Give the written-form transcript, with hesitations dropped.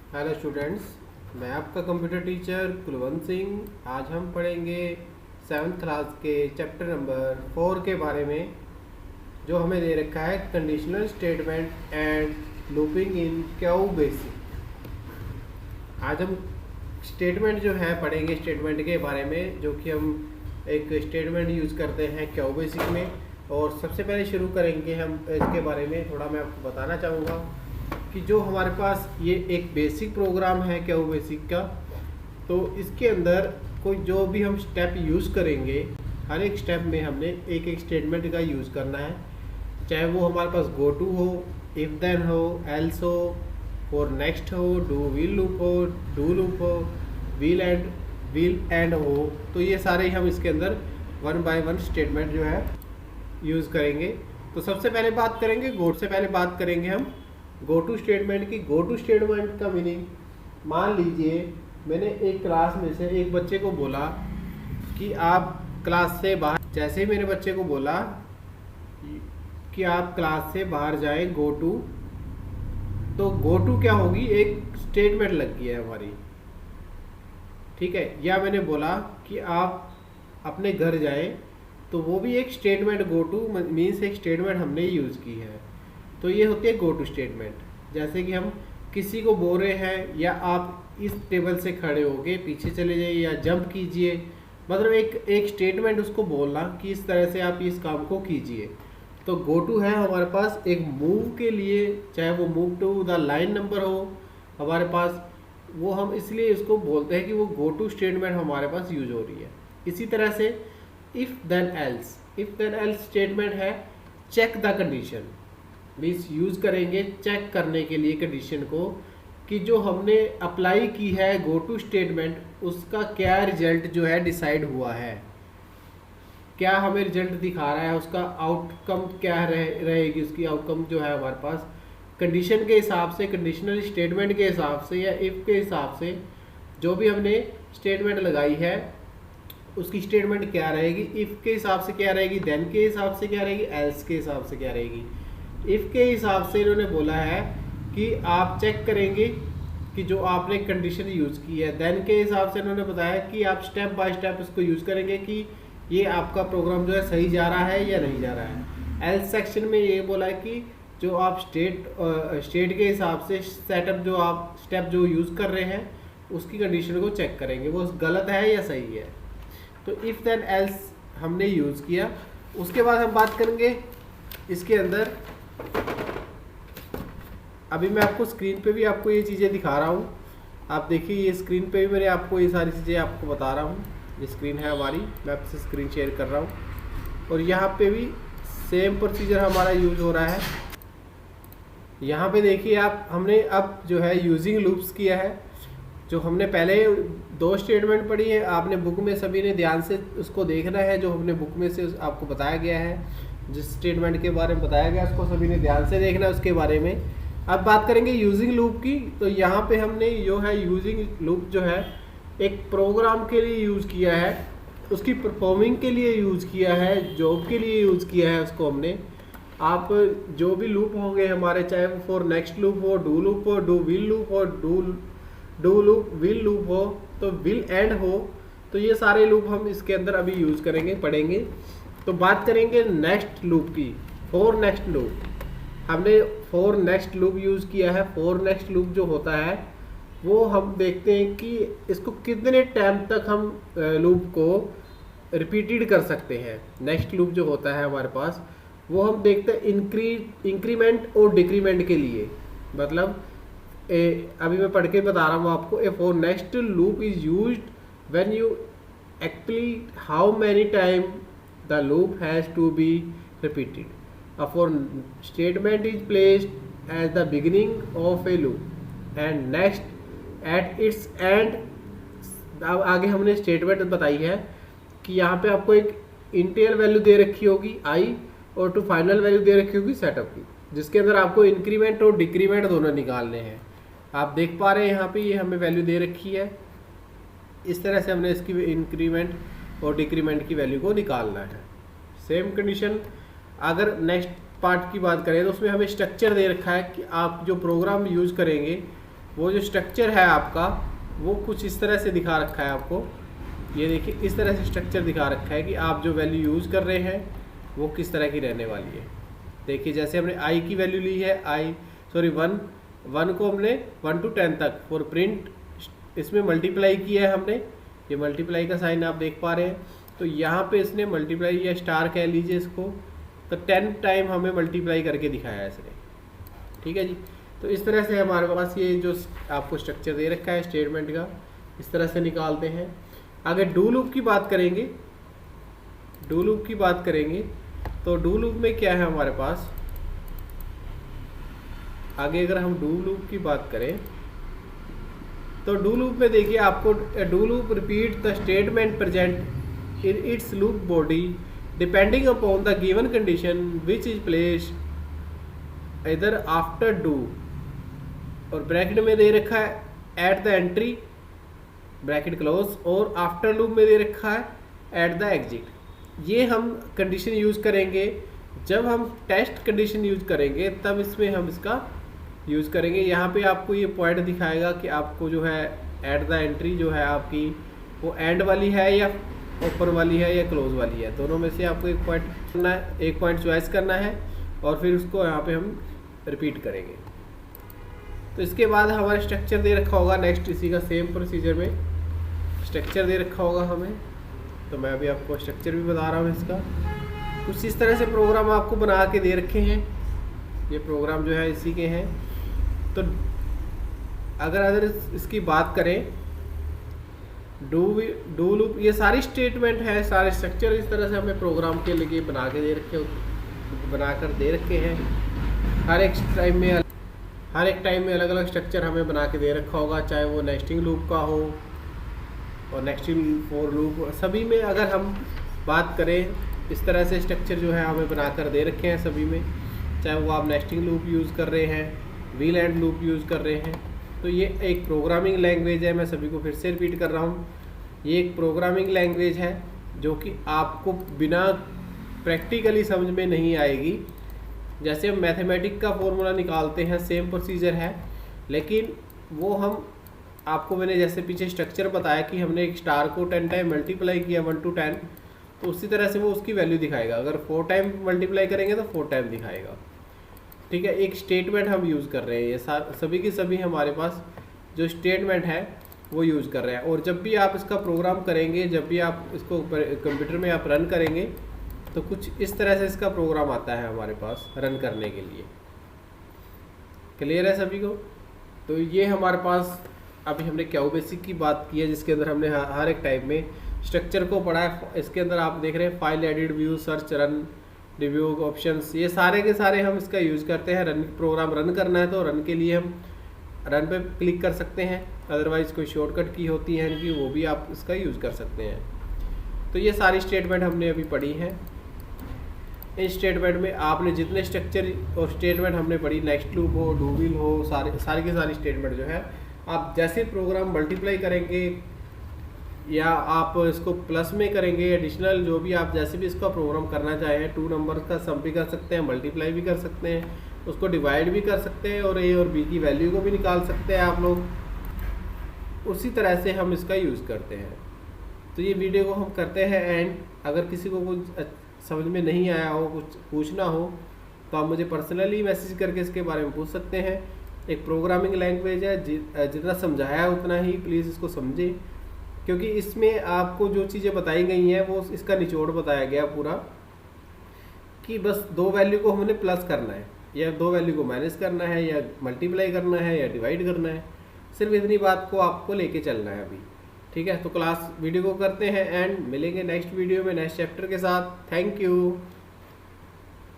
Hello students, मैं आपका computer teacher Kulwant Singh. आज हम पढ़ेंगे 7th क्लास के चैप्टर नंबर 4 के बारे में, जो हमें दे रखा है conditional statement and looping in Q basic. आज हम स्टेटमेंट जो है पढ़ेंगे, स्टेटमेंट के बारे में, जो कि हम एक स्टेटमेंट यूज़ करते हैं क्यू बेसिक में। और सबसे पहले शुरू करेंगे हम इसके बारे में, थोड़ा मैं आपको बताना चाहूँगा कि जो हमारे पास ये एक बेसिक प्रोग्राम है क्यू बेसिक का, तो इसके अंदर कोई जो भी हम स्टेप यूज़ करेंगे, हर एक स्टेप में हमने एक एक स्टेटमेंट का यूज़ करना है। चाहे वो हमारे पास गो टू हो, इफ देन हो, एल्स हो, और नेक्स्ट हो, डू विल लूप हो, डू लूप हो, विल एंड हो। तो ये सारे हम इसके अंदर वन बाय वन स्टेटमेंट जो है यूज़ करेंगे। तो सबसे पहले बात करेंगे से पहले बात करेंगे हम गो टू स्टेटमेंट की। गो टू स्टेटमेंट का मीनिंग, मान लीजिए मैंने एक क्लास में से एक बच्चे को बोला कि आप क्लास से बाहर, जैसे ही मैंने बच्चे को बोला कि आप क्लास से बाहर जाएं, गो टू, तो गो टू क्या होगी, एक स्टेटमेंट लग गई है हमारी, ठीक है। या मैंने बोला कि आप अपने घर जाएं, तो वो भी एक स्टेटमेंट, गो टू मीन्स एक स्टेटमेंट हमने यूज़ की है। तो ये होती है गो टू स्टेटमेंट। जैसे कि हम किसी को बोल रहे हैं, या आप इस टेबल से खड़े होके पीछे चले जाइए या जंप कीजिए, मतलब एक स्टेटमेंट उसको बोलना कि इस तरह से आप इस काम को कीजिए। तो गो टू है हमारे पास एक मूव के लिए, चाहे वो move to the line number हो हमारे पास, वो हम इसलिए इसको बोलते हैं कि वो गो टू स्टेटमेंट हमारे पास यूज हो रही है। इसी तरह से इफ़ देन एल्स स्टेटमेंट है check the condition, means use करेंगे चेक करने के लिए कंडीशन को, कि जो हमने अप्लाई की है गो टू स्टेटमेंट, उसका क्या रिजल्ट जो है डिसाइड हुआ है, क्या हमें रिजल्ट दिखा रहा है, उसका आउटकम क्या रहेगी, उसकी आउटकम जो है हमारे पास कंडीशन के हिसाब से, कंडीशनल स्टेटमेंट के हिसाब से या इफ़ के हिसाब से, जो भी हमने स्टेटमेंट लगाई है उसकी स्टेटमेंट क्या रहेगी, इफ़ के हिसाब से क्या रहेगी, देन के हिसाब से क्या रहेगी, एल्स के हिसाब से क्या रहेगी। इफ़ के हिसाब से इन्होंने बोला है कि आप चेक करेंगे कि जो आपने कंडीशन यूज़ की है। देन के हिसाब से इन्होंने बताया कि आप स्टेप बाय स्टेप इसको यूज़ करेंगे कि ये आपका प्रोग्राम जो है सही जा रहा है या नहीं जा रहा है। एल्स सेक्शन में ये बोला है कि जो आप स्टेट के हिसाब से सेटअप, जो आप स्टेप जो यूज़ कर रहे हैं उसकी कंडीशन को चेक करेंगे वो गलत है या सही है। तो इफ़ देन एल्स हमने यूज़ किया। उसके बाद हम बात करेंगे इसके अंदर, अभी मैं आपको स्क्रीन पे भी आपको ये चीज़ें दिखा रहा हूँ। आप देखिए ये स्क्रीन पे भी मैंने आपको ये सारी चीज़ें आपको बता रहा हूँ। ये स्क्रीन है हमारी, मैं आपसे स्क्रीन शेयर कर रहा हूँ, और यहाँ पे भी सेम प्रोसीजर हमारा यूज हो रहा है। यहाँ पे देखिए आप, हमने अब जो है यूजिंग लूप्स किया है। जो हमने पहले 2 स्टेटमेंट पढ़ी है, आपने बुक में सभी ने ध्यान से उसको देखना है, जो हमने बुक में से आपको बताया गया है, जिस स्टेटमेंट के बारे में बताया गया उसको सभी ने ध्यान से देखना है उसके बारे में। अब बात करेंगे यूजिंग लूप की। तो यहाँ पे हमने जो है यूजिंग लूप जो है एक प्रोग्राम के लिए यूज़ किया है, उसकी परफॉर्मिंग के लिए यूज़ किया है, जॉब के लिए यूज़ किया है उसको हमने। आप जो भी लूप होंगे हमारे, चाहे वो फॉर नेक्स्ट लूप हो, डू लूप हो, डू विल लूप हो, डू लूप विल लूप हो, तो विल एंड हो, तो ये सारे लूप हम इसके अंदर अभी यूज़ करेंगे, पढ़ेंगे। तो बात करेंगे नेक्स्ट लूप की, फॉर नेक्स्ट लूप। हमने फॉर नेक्स्ट लूप यूज़ किया है। फॉर नेक्स्ट लूप जो होता है वो हम देखते हैं कि इसको कितने टाइम तक हम लूप को रिपीटेड कर सकते हैं। नेक्स्ट लूप जो होता है हमारे पास, वो हम देखते हैं इंक्रीमेंट और डिक्रीमेंट के लिए। मतलब अभी मैं पढ़ के बता रहा हूँ आपको। A for next loop is used when you actually how many time the loop has to be repeated. A for statement is placed as the beginning of a loop and next at its end। अब आगे हमने statement बताई है कि यहाँ पे आपको एक इंटीरियर वैल्यू दे रखी होगी i, और टू फाइनल वैल्यू दे रखी होगी सेटअप की, जिसके अंदर आपको इंक्रीमेंट और डिक्रीमेंट दोनों निकालने हैं। आप देख पा रहे हैं यहाँ पे ये हमें वैल्यू दे रखी है। इस तरह से हमने इसकी इंक्रीमेंट और डिक्रीमेंट की वैल्यू को निकालना है। सेम कंडीशन अगर नेक्स्ट पार्ट की बात करें तो उसमें हमें स्ट्रक्चर दे रखा है कि आप जो प्रोग्राम यूज़ करेंगे वो जो स्ट्रक्चर है आपका वो कुछ इस तरह से दिखा रखा है आपको। ये देखिए इस तरह से स्ट्रक्चर दिखा रखा है कि आप जो वैल्यू यूज़ कर रहे हैं वो किस तरह की रहने वाली है। देखिए जैसे हमने आई की वैल्यू ली है, वन को हमने 1 to 10 तक फॉर प्रिंट इसमें मल्टीप्लाई किया है हमने। ये मल्टीप्लाई का साइन आप देख पा रहे हैं। तो यहाँ पे इसने मल्टीप्लाई या स्टार कह लीजिए इसको, तो 10 टाइम हमें मल्टीप्लाई करके दिखाया है इसने। ठीक है जी। तो इस तरह से हमारे पास ये जो आपको स्ट्रक्चर दे रखा है स्टेटमेंट का, इस तरह से निकालते हैं। आगे डू लूप की बात करेंगे। तो डू लूप में क्या है हमारे पास, आगे अगर हम डू लूप की बात करें तो डू लूप में देखिए आपको do loop repeat the statement present in its loop body depending upon the given condition which is placed इधर आफ्टर डू, और ब्रैकेट में दे रखा है at the entry bracket close, और आफ्टर लूप में दे रखा है एट द एग्जिट। ये हम कंडीशन यूज़ करेंगे जब हम टेस्ट कंडीशन यूज़ करेंगे, तब इसमें हम इसका यूज़ करेंगे। यहाँ पे आपको ये पॉइंट दिखाएगा कि आपको जो है एट द एंट्री जो है आपकी वो एंड वाली है या ऊपर वाली है या क्लोज वाली है, दोनों में से आपको एक पॉइंट करना है, एक पॉइंट चॉइस करना है और फिर उसको यहाँ पे हम रिपीट करेंगे। तो इसके बाद हमारा स्ट्रक्चर दे रखा होगा नेक्स्ट, इसी का सेम प्रोसीजर में स्ट्रक्चर दे रखा होगा हमें। तो मैं अभी आपको स्ट्रक्चर भी बता रहा हूँ इसका। कुछ इस तरह से प्रोग्राम आपको बना के दे रखे हैं, ये प्रोग्राम जो है इसी के हैं। तो अगर इसकी बात करें डू लूप, ये सारी स्टेटमेंट है, सारे स्ट्रक्चर इस तरह से हमें प्रोग्राम के लिए बनाकर दे रखे हैं। हर एक टाइम में अलग अलग स्ट्रक्चर हमें बना के दे रखा होगा, चाहे वो नेस्टिंग लूप का हो और नेस्टिंग फॉर लूप, सभी में अगर हम बात करें इस तरह से स्ट्रक्चर जो है हमें बनाकर दे रखे हैं सभी में, चाहे वो आप नेस्टिंग लूप यूज़ कर रहे हैं, व्हील एंड लूप यूज़ कर रहे हैं। तो ये एक प्रोग्रामिंग लैंग्वेज है, मैं सभी को फिर से रिपीट कर रहा हूँ, ये एक प्रोग्रामिंग लैंग्वेज है जो कि आपको बिना प्रैक्टिकली समझ में नहीं आएगी। जैसे हम मैथमेटिक का फॉर्मूला निकालते हैं सेम प्रोसीजर है, लेकिन वो हम आपको मैंने जैसे पीछे स्ट्रक्चर बताया कि हमने एक स्टार को 10 टाइम मल्टीप्लाई किया 1 to 10, तो उसी तरह से वो उसकी वैल्यू दिखाएगा। अगर 4 टाइम मल्टीप्लाई करेंगे तो 4 टाइम दिखाएगा। ठीक है, एक स्टेटमेंट हम यूज़ कर रहे हैं, ये सभी की सभी हमारे पास जो स्टेटमेंट है वो यूज़ कर रहे हैं। और जब भी आप इसका प्रोग्राम करेंगे, जब भी आप इसको कंप्यूटर में आप रन करेंगे, तो कुछ इस तरह से इसका प्रोग्राम आता है हमारे पास रन करने के लिए। क्लियर है सभी को? तो ये हमारे पास अभी हमने क्यू बेसिक की बात की है, जिसके अंदर हमने हर एक टाइप में स्ट्रक्चर को पढ़ा है। इसके अंदर आप देख रहे हैं file, edit, view, search, run, review, options, ये सारे के सारे हम इसका यूज़ करते हैं। प्रोग्राम रन करना है तो रन के लिए हम रन पे क्लिक कर सकते हैं, अदरवाइज़ कोई शॉर्टकट की होती है इनकी, वो भी आप इसका यूज़ कर सकते हैं। तो ये सारी स्टेटमेंट हमने अभी पढ़ी है। इस स्टेटमेंट में आपने जितने स्ट्रक्चर और स्टेटमेंट हमने पढ़ी, नेक्स्ट लूप हो, डू व्हिल हो, सारी की सारी स्टेटमेंट जो है, आप जैसे प्रोग्राम मल्टीप्लाई करेंगे या आप इसको प्लस में करेंगे, एडिशनल जो भी आप जैसे भी इसका प्रोग्राम करना चाहें, 2 नंबर का सम भी कर सकते हैं, मल्टीप्लाई भी कर सकते हैं, उसको डिवाइड भी कर सकते हैं, और ए और बी की वैल्यू को भी निकाल सकते हैं आप लोग। उसी तरह से हम इसका यूज़ करते हैं। तो ये वीडियो को हम करते हैं एंड। अगर किसी को कुछ समझ में नहीं आया हो, कुछ पूछना हो, तो आप मुझे पर्सनली मैसेज करके इसके बारे में पूछ सकते हैं। एक प्रोग्रामिंग लैंग्वेज है, जितना समझाया है उतना ही प्लीज़ इसको समझें, क्योंकि इसमें आपको जो चीज़ें बताई गई हैं वो इसका निचोड़ बताया गया पूरा, कि बस 2 वैल्यू को हमने प्लस करना है, या 2 वैल्यू को माइनस करना है, या मल्टीप्लाई करना है, या डिवाइड करना है। सिर्फ इतनी बात को आपको लेके चलना है अभी। ठीक है, तो क्लास वीडियो को करते हैं एंड मिलेंगे नेक्स्ट वीडियो में नेक्स्ट चैप्टर के साथ। Thank you.